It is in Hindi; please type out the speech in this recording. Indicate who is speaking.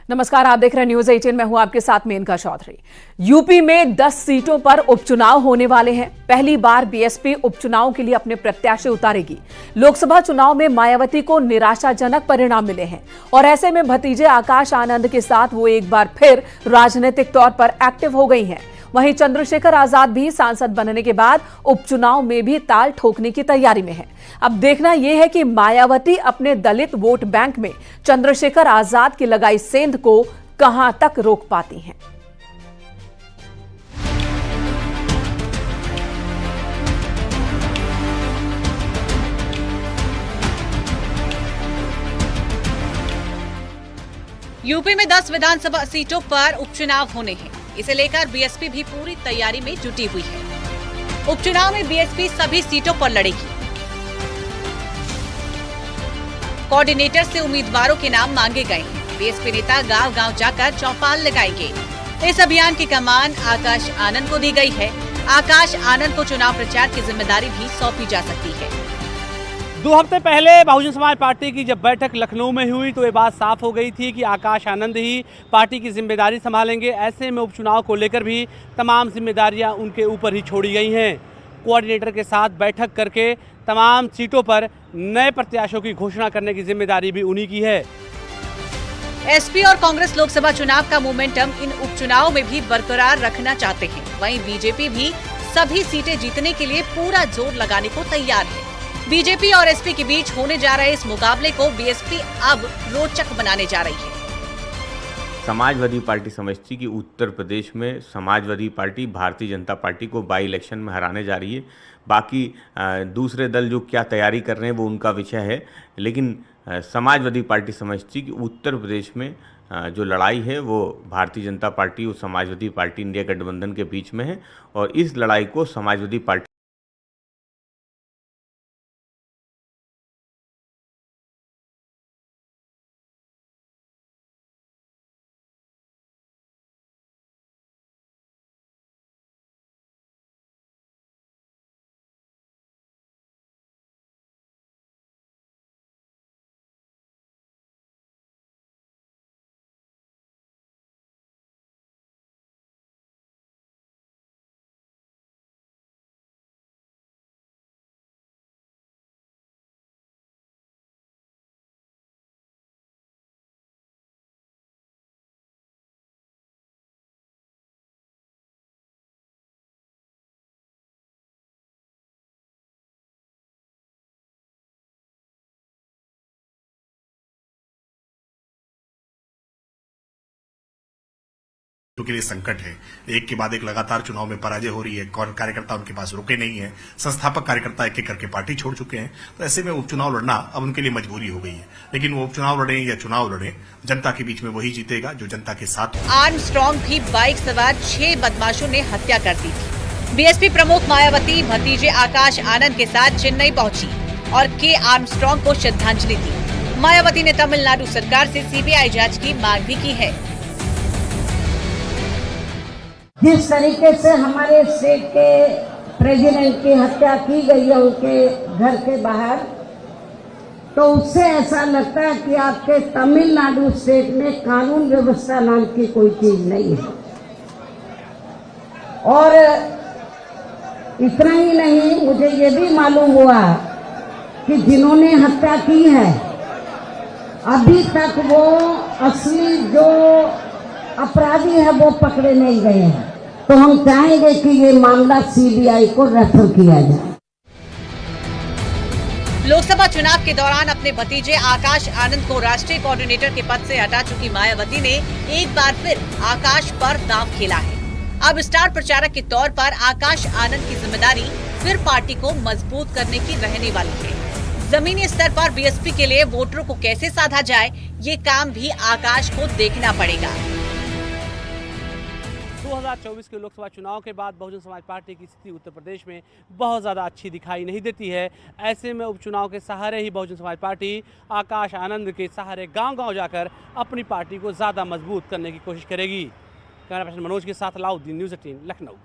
Speaker 1: नमस्कार, आप देख रहे हैं न्यूज 18। मैं हूं आपके साथ मेनका चौधरी। यूपी में 10 सीटों पर उपचुनाव होने वाले हैं। पहली बार बीएसपी उपचुनाव के लिए अपने प्रत्याशी उतारेगी। लोकसभा चुनाव में मायावती को निराशाजनक परिणाम मिले हैं और ऐसे में भतीजे आकाश आनंद के साथ वो एक बार फिर राजनीतिक तौर पर एक्टिव हो गई हैं। वहीं चंद्रशेखर आजाद भी सांसद बनने के बाद उपचुनाव में भी ताल ठोकने की तैयारी में है। अब देखना यह है कि मायावती अपने दलित वोट बैंक में चंद्रशेखर आजाद की लगाई सेंध को कहां तक रोक पाती हैं।
Speaker 2: यूपी में 10 विधानसभा सीटों पर उपचुनाव होने हैं। इसे लेकर बीएसपी भी पूरी तैयारी में जुटी हुई है। उपचुनाव में बीएसपी सभी सीटों पर लड़ेगी। कोऑर्डिनेटर से उम्मीदवारों के नाम मांगे गए हैं। बीएसपी नेता गांव-गांव जाकर चौपाल लगाएंगे। इस अभियान की कमान आकाश आनंद को दी गई है। आकाश आनंद को चुनाव प्रचार की जिम्मेदारी भी सौंपी जा सकती है।
Speaker 3: 2 हफ्ते पहले बहुजन समाज पार्टी की जब बैठक लखनऊ में हुई तो ये बात साफ हो गई थी कि आकाश आनंद ही पार्टी की जिम्मेदारी संभालेंगे। ऐसे में उपचुनाव को लेकर भी तमाम जिम्मेदारियां उनके ऊपर ही छोड़ी गई हैं। कोऑर्डिनेटर के साथ बैठक करके तमाम सीटों पर नए प्रत्याशियों की घोषणा करने की जिम्मेदारी भी उन्हीं की है।
Speaker 2: एसपी और कांग्रेस लोकसभा चुनाव का मोमेंटम इन उपचुनाव में भी बरकरार रखना चाहते हैं। वहीं बीजेपी भी सभी सीटें जीतने के लिए पूरा जोर लगाने को तैयार है। बीजेपी और एसपी के बीच होने जा रहे इस मुकाबले को बीएसपी अब रोचक बनाने जा रही है।
Speaker 4: समाजवादी पार्टी समझती कि उत्तर प्रदेश में समाजवादी पार्टी भारतीय जनता पार्टी को बाई इलेक्शन में हराने जा रही है। बाकी दूसरे दल जो क्या तैयारी कर रहे हैं वो उनका विषय है, लेकिन समाजवादी पार्टी समझती कि उत्तर प्रदेश में जो लड़ाई है वो भारतीय जनता पार्टी और समाजवादी पार्टी इंडिया गठबंधन के बीच में है और इस लड़ाई को समाजवादी पार्टी
Speaker 5: के लिए संकट है। एक के बाद एक लगातार चुनाव में पराजय हो रही है। कार्यकर्ता उनके पास रुके नहीं है। संस्थापक कार्यकर्ता एक एक करके पार्टी छोड़ चुके हैं। तो ऐसे में उपचुनाव लड़ना अब उनके लिए मजबूरी हो गई है। लेकिन वो उपचुनाव लड़े या चुनाव लड़े, जनता के बीच में वही जीतेगा जो जनता के साथ।
Speaker 2: आर्मस्ट्रांग की बाइक सवार 6 बदमाशों ने हत्या कर दी थी। बीएसपी प्रमुख मायावती भतीजे आकाश आनंद के साथ चेन्नई पहुंची और के आर्मस्ट्रांग को श्रद्धांजलि दी। मायावती ने तमिलनाडु सरकार से सीबीआई जांच की मांग भी की है।
Speaker 6: जिस तरीके से हमारे स्टेट के प्रेसिडेंट की हत्या की गई है उनके घर के बाहर, तो उससे ऐसा लगता है कि आपके तमिलनाडु स्टेट में कानून व्यवस्था नाम की कोई चीज नहीं है। और इतना ही नहीं, मुझे ये भी मालूम हुआ कि जिन्होंने हत्या की है अभी तक वो असली जो अपराधी है वो पकड़े नहीं गए हैं। तो हम चाहेंगे कि ये मामला सीबीआई को रेफर किया जाए।
Speaker 2: लोकसभा चुनाव के दौरान अपने भतीजे आकाश आनंद को राष्ट्रीय कोऑर्डिनेटर के पद से हटा चुकी मायावती ने एक बार फिर आकाश पर दांव खेला है। अब स्टार प्रचारक के तौर पर आकाश आनंद की जिम्मेदारी फिर पार्टी को मजबूत करने की रहने वाली है। जमीनी स्तर पर बीएसपी के लिए वोटरों को कैसे साधा जाए, ये काम भी आकाश को देखना पड़ेगा।
Speaker 3: 2024 के लोकसभा चुनाव के बाद बहुजन समाज पार्टी की स्थिति उत्तर प्रदेश में बहुत ज़्यादा अच्छी दिखाई नहीं देती है। ऐसे में उपचुनाव के सहारे ही बहुजन समाज पार्टी आकाश आनंद के सहारे गांव-गांव जाकर अपनी पार्टी को ज़्यादा मजबूत करने की कोशिश करेगी। कैमरा पर्सन मनोज के साथ अलाउद्दीन, न्यूज़ 18 लखनऊ।